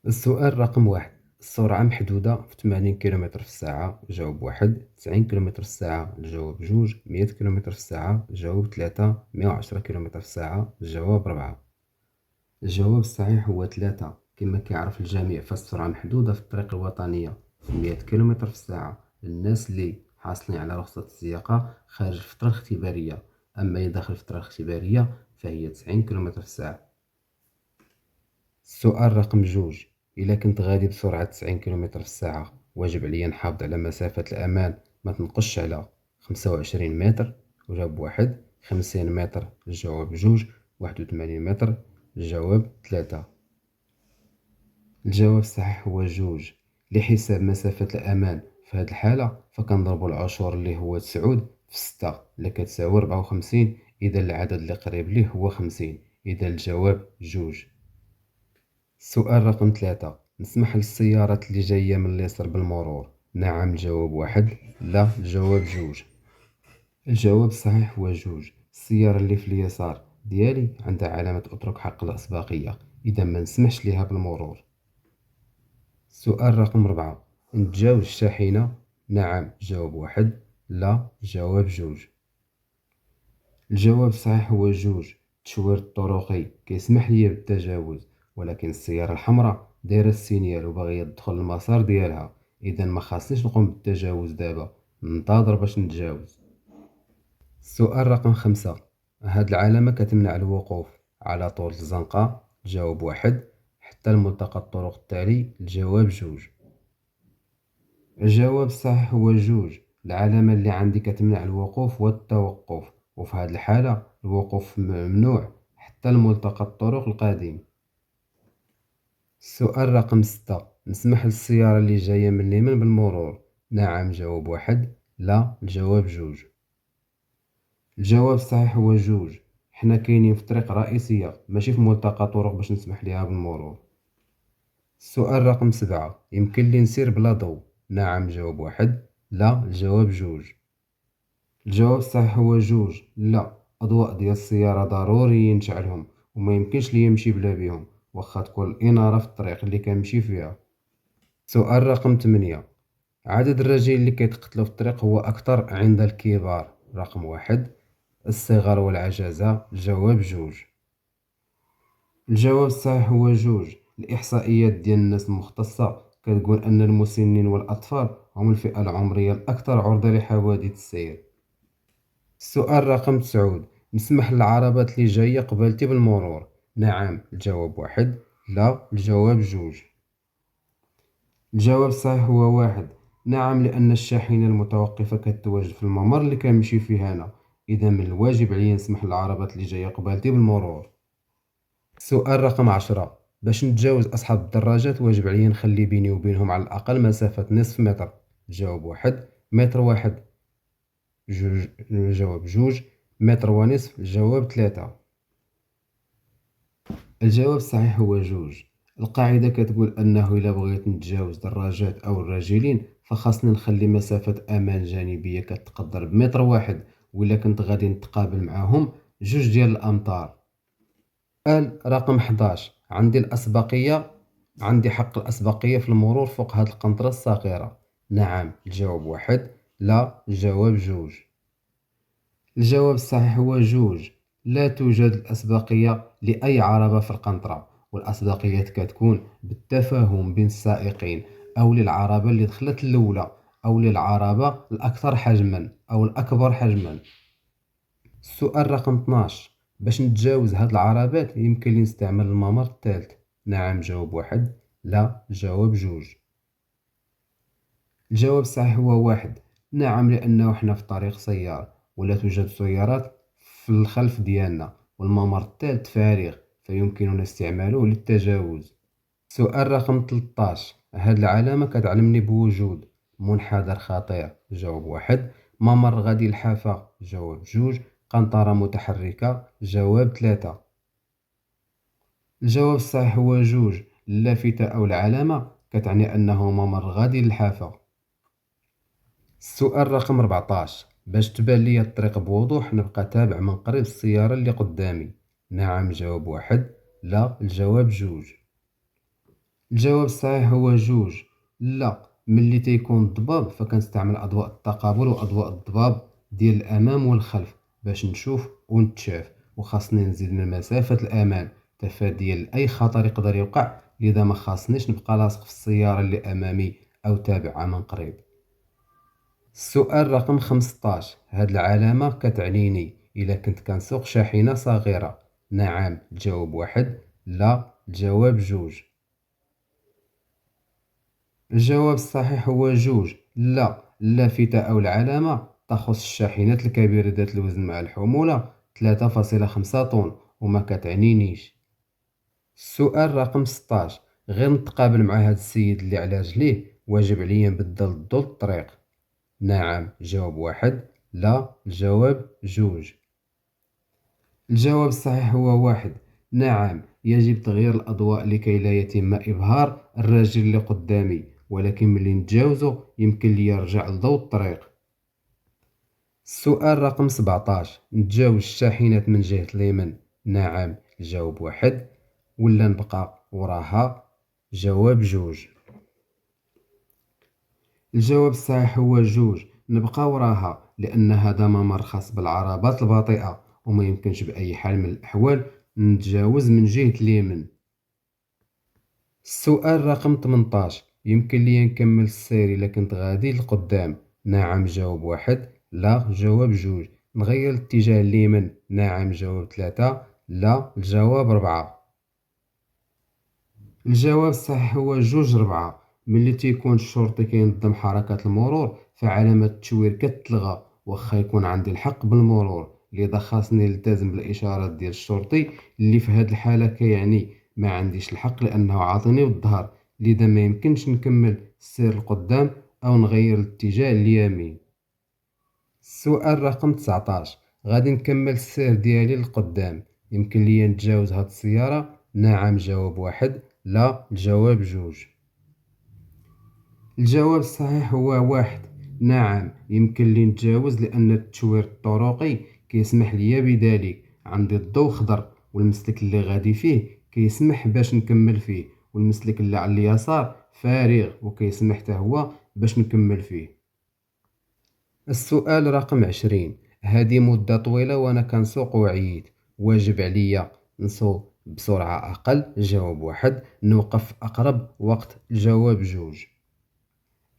السؤال رقم واحد: السرعة محدودة في 80 كيلومتر في الساعة. جاوب واحد. 90 كيلومتر في الساعة. الجواب جوج. 100 كيلومتر في الساعة. الجواب ثلاثة. 110 كيلومتر في الساعة. الجواب ربعة. الجواب الصحيح هو ثلاثة. كما كيعرف الجميع فالسرعة محدودة في الطريق الوطنية في 100 كيلومتر في الساعة للناس اللي حاصلين على رخصة السياقة خارج الفترة الاختبارية. أما إذا داخل الفترة الاختبارية فهي 90 كيلومتر في الساعة. السؤال رقم جوج: إلا كنت غادي بسرعة 90 كيلومتر في الساعة واجب عليا نحافظ على مسافة الأمان ما تنقصش على 25 متر. وجواب واحد. 50 متر. الجواب جوج. 81 متر. الجواب ثلاثة. الجواب الصحيح هو جوج. لحساب مسافة الأمان في هذه الحالة فكنضربو العشور اللي هو 9 في 6 اللي كتساوي 54. إذا العدد اللي قريب ليه هو 50. إذا الجواب جوج. السؤال رقم ثلاثة: نسمح للسيارات اللي جاية من اليسار بالمرور. نعم الجواب واحد. لا الجواب جوج. الجواب الصحيح هو جوج. السيارة اللي في اليسار ديالي عندها علامة اترك حق الأسبقية، إذا ما نسمحش ليها بالمرور. السؤال رقم ربعة: نتجاوز الشاحنة. نعم الجواب واحد. لا الجواب جوج. الجواب الصحيح هو جوج. التشوير الطرقي كيسمح ليا بالتجاوز، ولكن السيارة الحمراء دايرة السينيال وباغية تدخل المسار ديالها، إذا ما خاصنيش نقوم بالتجاوز دابا، ننتظر باش نتجاوز. السؤال رقم خمسة: هاد العلامة كتمنع الوقوف على طول الزنقة. الجواب واحد. حتى الملتقى الطرق التالي. الجواب جوج. الجواب الصحيح هو جوج. العلامة اللي عندي كتمنع الوقوف والتوقف، وفي هذه الحالة الوقوف ممنوع حتى الملتقى الطرق القديم. السؤال رقم ستة: نسمح للسيارة اللي جاية من اليمين بالمرور. نعم جواب واحد. لا الجواب جوج. الجواب الصحيح هو جوج. حنا كاينين في طريق رئيسية ماشي في ملتقى طرق باش نسمح ليها بالمرور. السؤال رقم سبعة: يمكن لي نسير بلا ضوء. نعم الجواب واحد. لا الجواب جوج. الجواب الصحيح هو جوج. لا، أضواء ديال السيارة ضروري نشعلهم وما يمكنش لي نمشي بلا بيهم واخا تكون الإنارة في الطريق اللي كنمشي فيها. سؤال رقم 8: عدد الرجال اللي كيتقتلوا في الطريق هو أكثر عند الكبار. رقم واحد. الصغار والعجزة. الجواب جوج. الجواب الصحيح هو جوج. الإحصائيات ديال الناس المختصة كتقول أن المسنين والأطفال هم الفئة العمرية الأكثر عرضة لحوادث السير. السؤال رقم 9: نسمح للعربات اللي جاية قبالتي بالمرور. نعم الجواب واحد. لا الجواب جوج. الجواب الصحيح هو واحد. نعم، لأن الشاحنة المتوقفة كتواجد في الممر اللي كنمشي فيه أنا، إذا من الواجب عليا نسمح للعربات اللي جاية قبالتي بالمرور. السؤال رقم 10: باش نتجاوز أصحاب الدراجات واجب عليا نخلي بيني وبينهم على الأقل مسافة نصف متر. الجواب واحد. متر واحد. جوج. الجواب جوج. متر ونصف. الجواب ثلاثة. الجواب الصحيح هو جوج. القاعدة كتقول أنه إلا بغيت نتجاوز دراجات أو الراجلين فخاصني نخلي مسافة أمان جانبية كتقدر بمتر واحد، وإلا كنت غادي نتقابل معاهم جوج ديال الأمتار. سؤال رقم 11: عندي حق الأسبقية في المرور فوق هذه القنطرة الصغيرة. نعم الجواب واحد. لا الجواب جوج. الجواب الصحيح هو جوج. لا توجد الأسبقية لأي عربة في القنطرة، والأسبقية كتكون بالتفاهم بين السائقين، أو للعربة اللي دخلت الأولى، أو للعربة الأكثر حجما أو الأكبر حجما. السؤال رقم 12: باش نتجاوز هاد العربات يمكن لي نستعمل الممر الثالث. نعم جواب واحد. لا جواب جوج. الجواب الصحيح هو واحد. نعم، لأنه حنا في طريق سيار ولا توجد سيارات في الخلف ديالنا، والممر الثالث فارغ فيمكننا استعماله للتجاوز. سؤال رقم 13: هاد العلامة كتعلمني بوجود منحدر خطير. جواب واحد. ممر غادي الحافة. جواب جوج. قنطرة متحركة. جواب ثلاثة. الجواب الصحيح هو جوج. اللافتة أو العلامة كتعني أنه ممر غادي للحافة. السؤال رقم 14: باش تبان لي الطريق بوضوح نبقى تابع من قريب السيارة اللي قدامي. نعم الجواب واحد. لا الجواب جوج. الجواب الصحيح هو جوج. لا، ملي تيكون الضباب فكنستعمل أضواء التقابل وأضواء الضباب ديال الأمام والخلف باش نشوف ونتشاف، وخاصني نزيد من مسافة الأمان تفاديا لأي خطر يقدر يوقع، لذا ما خاصنيش نبقى لاصق في السيارة اللي أمامي أو تابعها من قريب. السؤال رقم 15، هاد العلامة كتعنيني إلا كنت كنسوق شاحنة صغيرة. نعم الجواب واحد، لا الجواب جوج. الجواب الصحيح هو جوج. لا، اللافتة أو العلامة تخص الشاحنات الكبيرة ذات الوزن مع الحمولة 3.5 طن وما كتعنينيش. السؤال رقم 16، غير نتقابل مع هاد السيد اللي على رجليه واجب عليا نبدل الضوء الطريق. نعم الجواب واحد، لا الجواب جوج. الجواب الصحيح هو واحد. نعم يجب تغيير الأضواء لكي لا يتم إبهار الراجل اللي قدامي، ولكن ملي نتجاوزه يمكن لي يرجع لضوء الطريق. السؤال رقم 17، نتجاوز الشاحنات من جهة اليمين. نعم الجواب واحد، ولا نبقى وراها. جواب جوج. الجواب الصحيح هو جوج، نبقى وراها لأن هذا ممر خاص بالعربات البطيئة وما يمكنش بأي حال من الأحوال نتجاوز من جهة اليمين. السؤال رقم 18، يمكن لي نكمل السير إلا كنت غادي لقدام. نعم جواب واحد، لا جواب جوج. نغير الاتجاه اليمين. نعم جواب ثلاثة، لا الجواب ربعة. الجواب الصحيح هو جوج ربعة. ملي تيكون الشرطي كينظم حركة المرور فعلامة التشوير كتلغى واخا يكون عندي الحق بالمرور، لذا خاصني نلتزم بالإشارات ديال الشرطي اللي في هاد الحالة كيعني ما عنديش الحق لأنه عاطيني بالظهر، لذا ما يمكنش نكمل السير القدام أو نغير الاتجاه اليمين. السؤال رقم 19، غادي نكمل السير ديالي للقدام، يمكن لي نتجاوز هاد السيارة. نعم جواب واحد، لا الجواب جوج. الجواب الصحيح هو واحد. نعم يمكن لي نتجاوز لأن التشوير الطرقي كيسمح لي بذلك، عندي الضوء خضر والمسلك اللي غادي فيه كيسمح باش نكمل فيه، والمسلك اللي على اليسار فارغ وكيسمح حتى هو باش نكمل فيه. السؤال رقم 20، هذه مدة طويلة وأنا كنسوق وعييت، واجب عليا نسوق بسرعة أقل. جواب واحد، نوقف في أقرب وقت. الجواب جوج.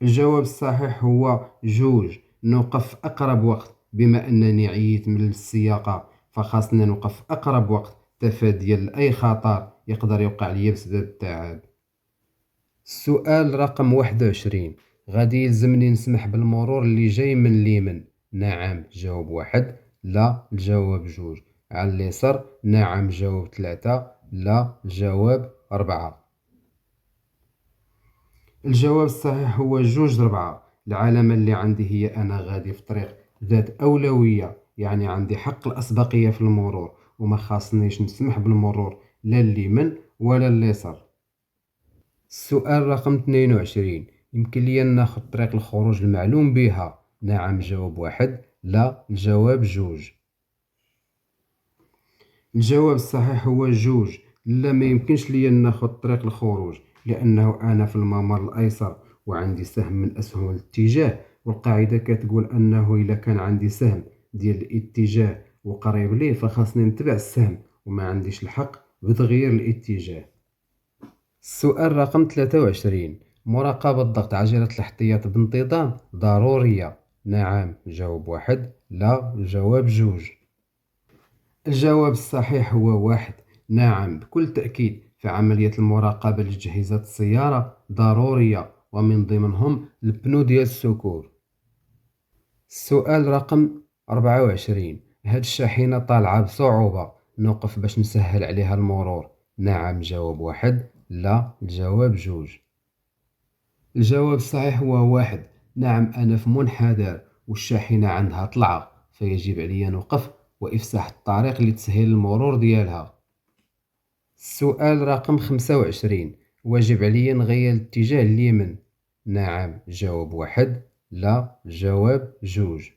الجواب الصحيح هو جوج، نوقف في أقرب وقت. بما أنني عييت من السياقة فخاصني نوقف في أقرب وقت تفاديا لأي خطر يقدر يوقع لي بسبب التعب. السؤال رقم 21، غادي يلزمني نسمح بالمرور اللي جاي من اليمين. نعم جواب واحد، لا الجواب جوج. على اليسار. نعم جواب ثلاثة، لا الجواب أربعة. الجواب الصحيح هو جوج ربعة. العلامة اللي عندي هي أنا غادي في طريق ذات أولوية، يعني عندي حق الأسبقية في المرور وما خاصنيش نسمح بالمرور لا اليمين ولا اليسار. السؤال رقم 22، يمكن لي ناخذ طريق الخروج المعلوم بها. نعم جواب واحد، لا الجواب جوج. الجواب الصحيح هو جوج. لا ما يمكنش لي ناخذ طريق الخروج لأنه أنا في الممر الأيسر وعندي سهم من أسهم الاتجاه، والقاعدة كتقول أنه إذا كان عندي سهم ديال الاتجاه وقريب ليه فخاصني نتبع السهم وما عنديش الحق بتغيير الاتجاه. السؤال رقم 23، مراقبة ضغط عجلة الاحتياط بانتظام ضرورية. نعم جواب واحد، لا الجواب جوج. الجواب الصحيح هو واحد. نعم بكل تأكيد فعملية المراقبة لأجهزة السيارة ضرورية ومن ضمنهم البنو ديال السكور. السؤال رقم 24، هاد الشاحنة طالعة بصعوبة، نوقف باش نسهل عليها المرور. نعم جواب واحد، لا الجواب جوج. الجواب الصحيح هو واحد. نعم أنا في منحدر والشاحنة عندها طلعة فيجب علي نوقف وإفساح الطريق لتسهيل المرور ديالها. السؤال رقم 25، واجب علي نغير الاتجاه اليمين. نعم جواب واحد، لا جواب جوج.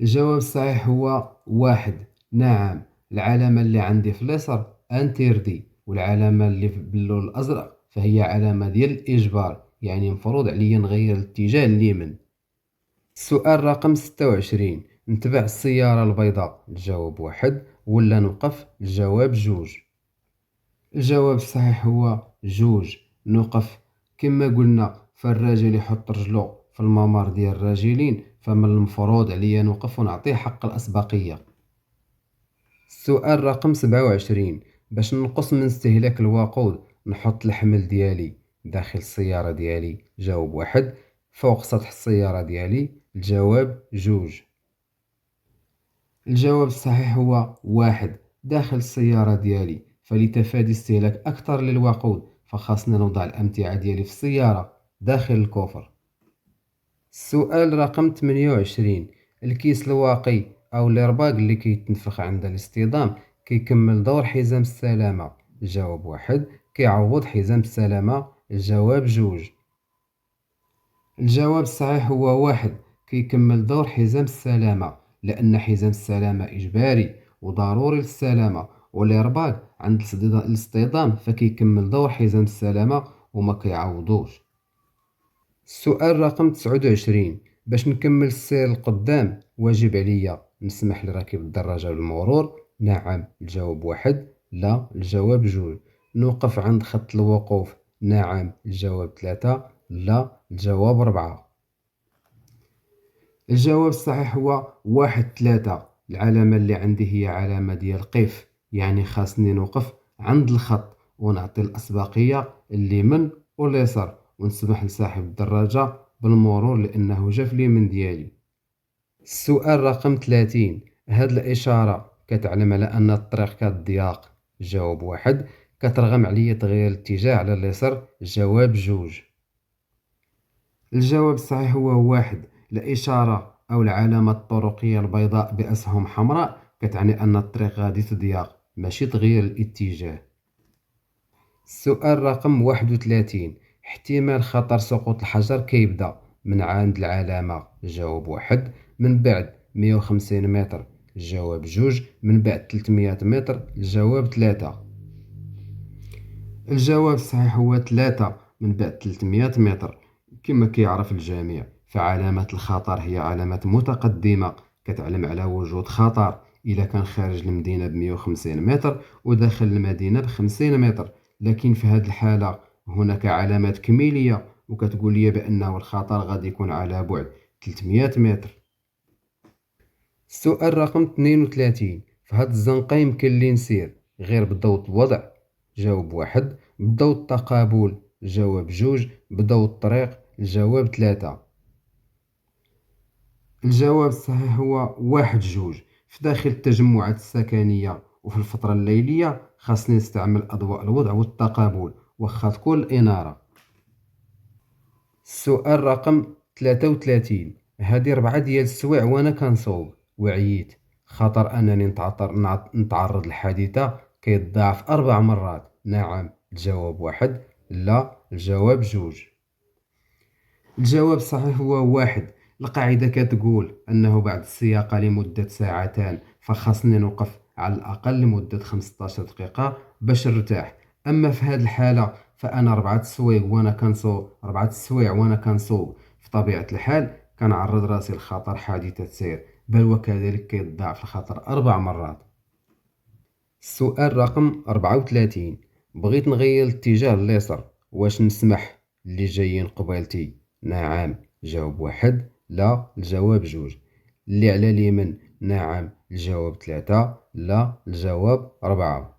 الجواب الصحيح هو واحد. نعم العلامة اللي عندي في اليسار انتردي والعلامة اللي باللون الأزرق فهي علامة ديال الإجبار، يعني مفروض عليا نغير الاتجاه اليمين. السؤال رقم 26، نتبع السيارة البيضاء، الجواب واحد، ولا نوقف، الجواب جوج. الجواب الصحيح هو جوج، نوقف. كما قلنا فالراجل يحط رجلو في الممر ديال الراجلين، فمن المفروض عليا نوقف ونعطيه حق الأسبقية. السؤال رقم 27، باش ننقص من استهلاك الوقود نحط الحمل ديالي داخل السيارة ديالي، جواب واحد، فوق سطح السيارة ديالي، الجواب جوج. الجواب الصحيح هو واحد، داخل السيارة ديالي، فلتفادي استهلاك أكثر للوقود فخاصنا نوضع الأمتعة ديالي في السيارة داخل الكوفر. السؤال رقم 28، الكيس الواقي أو الإرباق اللي كيتنفخ عند الاصطدام كيكمل دور حزام السلامة، الجواب واحد، كيعوض حزام السلامة، الجواب جوج. الجواب الصحيح هو واحد، كيكمل دور حزام السلامة، لأن حزام السلامة إجباري وضروري للسلامة، والإرباق عند الاصطدام فكيكمل دور حزام السلامة وما كيعوضوش. السؤال رقم 29، باش نكمل السير القدام واجب عليا نسمح لراكب الدراجة بالمرور، نعم، الجواب واحد، لا، الجواب جوج. نوقف عند خط الوقوف، نعم، الجواب ثلاثة، لا، الجواب ربعة. الجواب الصحيح هو واحد، ثلاثة. العلامة اللي عندي هي علامة ديال قف، يعني خاصني نوقف عند الخط ونعطي الأسبقية اليمين واليسار ونسمح لصاحب الدراجة بالمرور لأنه جا في اليمين ديالي. السؤال رقم 30، هاد الإشارة كتعلم على أن الطريق كتضيق، جواب واحد، كترغم عليا تغيير الاتجاه على اليسار، جواب جوج. الجواب الصحيح هو واحد، الإشارة أو العلامة الطرقية البيضاء بأسهم حمراء كتعني أن الطريق غادي تضيق، ماشي تغيير الاتجاه. السؤال رقم 31، احتمال خطر سقوط الحجر كيبدأ من عند العلامة، جواب واحد، من بعد 150 متر، الجواب جوج، من بعد 300 متر، الجواب ثلاثة. الجواب الصحيح هو ثلاثة، من بعد 300 متر. كما كيعرف الجميع فعلامة الخطر هي علامة متقدمة كتعلم على وجود خطر إذا كان خارج المدينة ب150 متر وداخل المدينة ب50 متر، لكن في هذه الحالة هناك علامات كميلية وكتقول لي بأنه الخطر غادي يكون على بعد 300 متر. السؤال رقم 32، في هاد الزنقة يمكن لي نسير غير بضوء الوضع، جاوب واحد، بضوء التقابل، جواب جوج، بضوء الطريق، الجواب ثلاثة. الجواب الصحيح هو واحد، جوج. في داخل التجمعات السكنية وفي الفترة الليلية خاصني نستعمل أضواء الوضع والتقابل واخا تكون الإنارة. السؤال رقم 33، هذه 4 ديال السوايع وأنا كنصوب وعييت، خطر أنني نتعرض لحادثة كيتضاعف 4 مرات، نعم، الجواب واحد، لا، الجواب جوج. الجواب الصحيح هو واحد، القاعدة كتقول أنه بعد السياقة لمدة ساعتان فخاصني نوقف على الأقل لمدة 15 دقيقة باش نرتاح. أما في هذه الحالة فأنا 4 سوايع وأنا كنصوب في طبيعة الحال كنعرض راسي لخطر حادثة سير، بل وكذلك كيتضاعف الخطر 4 مرات. السؤال رقم 34، بغيت نغير الاتجاه لليسار، واش نسمح اللي جايين قبالتي، نعم، جاوب واحد، لا، الجواب جوج. اللي على اليمين، نعم، الجواب ثلاثة، لا، الجواب ربعة.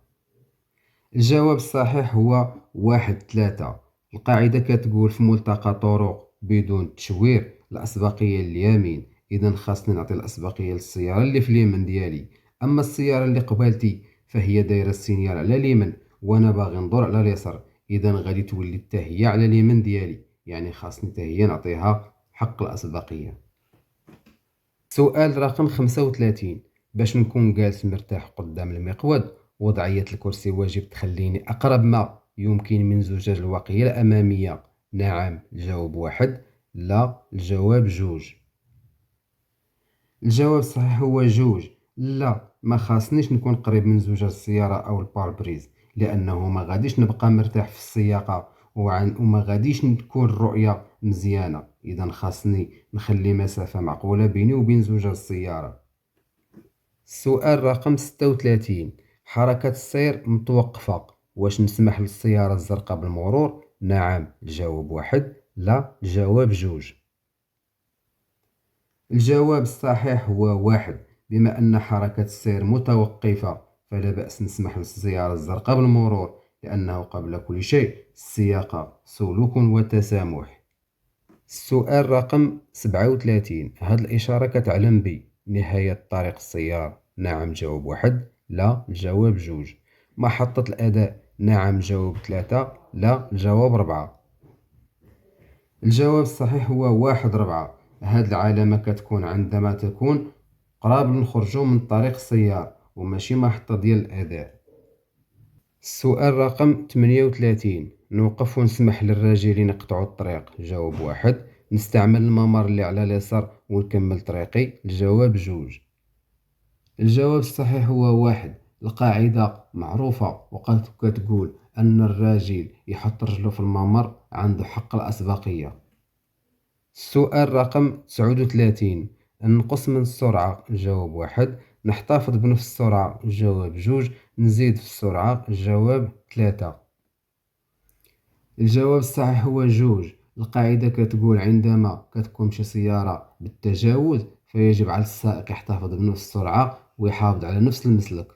الجواب الصحيح هو واحد، ثلاثة. القاعدة كتقول في ملتقى طرق بدون تشوير الأسبقية اليمين، إذا خاصني نعطي الأسبقية للسيارة اللي في اليمين ديالي. أما السيارة اللي قبالتي فهي دايرة السينيال على اليمين وأنا باغي ندور على اليسار، إذا غادي تولي حتى هي على اليمين ديالي، يعني خاصني حتى هي نعطيها حق الأسبقية. سؤال رقم 35، باش نكون جالس مرتاح قدام المقود وضعية الكرسي واجب تخليني أقرب ما يمكن من زجاج الواقية الأمامية، نعم، الجواب واحد، لا، الجواب جوج. الجواب الصحيح هو جوج، لا، ما خاصنيش نكون قريب من زجاج السيارة أو الباربريز، لأنه ما غاديش نبقى مرتاح في السياقة وما غاديش تكون الرؤية مزيانة. إذا خاصني نخلي مسافة معقولة بيني وبين زجاج السيارة. السؤال رقم 36: حركة السير متوقفة، واش نسمح للسيارة الزرقاء بالمرور؟ نعم الجواب واحد، لا الجواب جوج. الجواب الصحيح هو واحد. بما أن حركة السير متوقفة فلا بأس نسمح للسيارة الزرقاء بالمرور، لأنه قبل كل شيء السياقة سلوك وتسامح. السؤال رقم 37: هذه الإشارة كتعلم بنهاية طريق السيارة؟ نعم الجواب واحد، لا الجواب جوج. محطة الأداء؟ نعم الجواب ثلاثة، لا الجواب ربعة. الجواب الصحيح هو واحد ربعة. هاد العلامة كتكون عندما تكون قراب نخرجو من طريق السيارة وماشي محطة ديال الأداء. السؤال رقم 38: نوقف ونسمح للراجلين يقطعوا الطريق؟ جواب واحد، نستعمل الممر اللي على اليسار ونكمل طريقي؟ الجواب جوج. الجواب الصحيح هو واحد. القاعدة معروفة وقد كتقول أن الراجل يحط رجله في الممر عنده حق الأسبقية. السؤال رقم 39: نقص من السرعة؟ الجواب واحد، نحتفظ بنفس السرعة؟ الجواب جوج، نزيد في السرعة؟ الجواب ثلاثة. الجواب الصحيح هو جوج. القاعدة كتقول عندما كتكون شي سيارة بالتجاوز فيجب على السائق يحتفظ بنفس السرعة ويحافظ على نفس المسلك.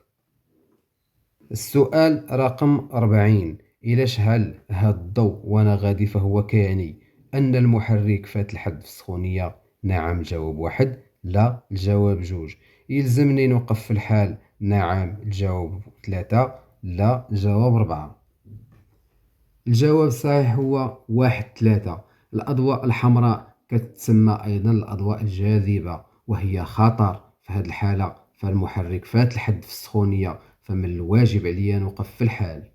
السؤال رقم 40: إلى شعل هذا الضوء وأنا غادي فهو كيعني أن المحرك فات الحد في السخونية؟ نعم الجواب واحد، لا الجواب جوج. يلزمني نوقف في الحال؟ نعم الجواب ثلاثة، لا الجواب ربعة. الجواب الصحيح هو واحد ثلاثة. الأضواء الحمراء كتسمى أيضا الأضواء الجاذبة وهي خطر. في هذه الحالة فالمحرك فات الحد في السخونية، فمن الواجب عليا نوقف في الحال.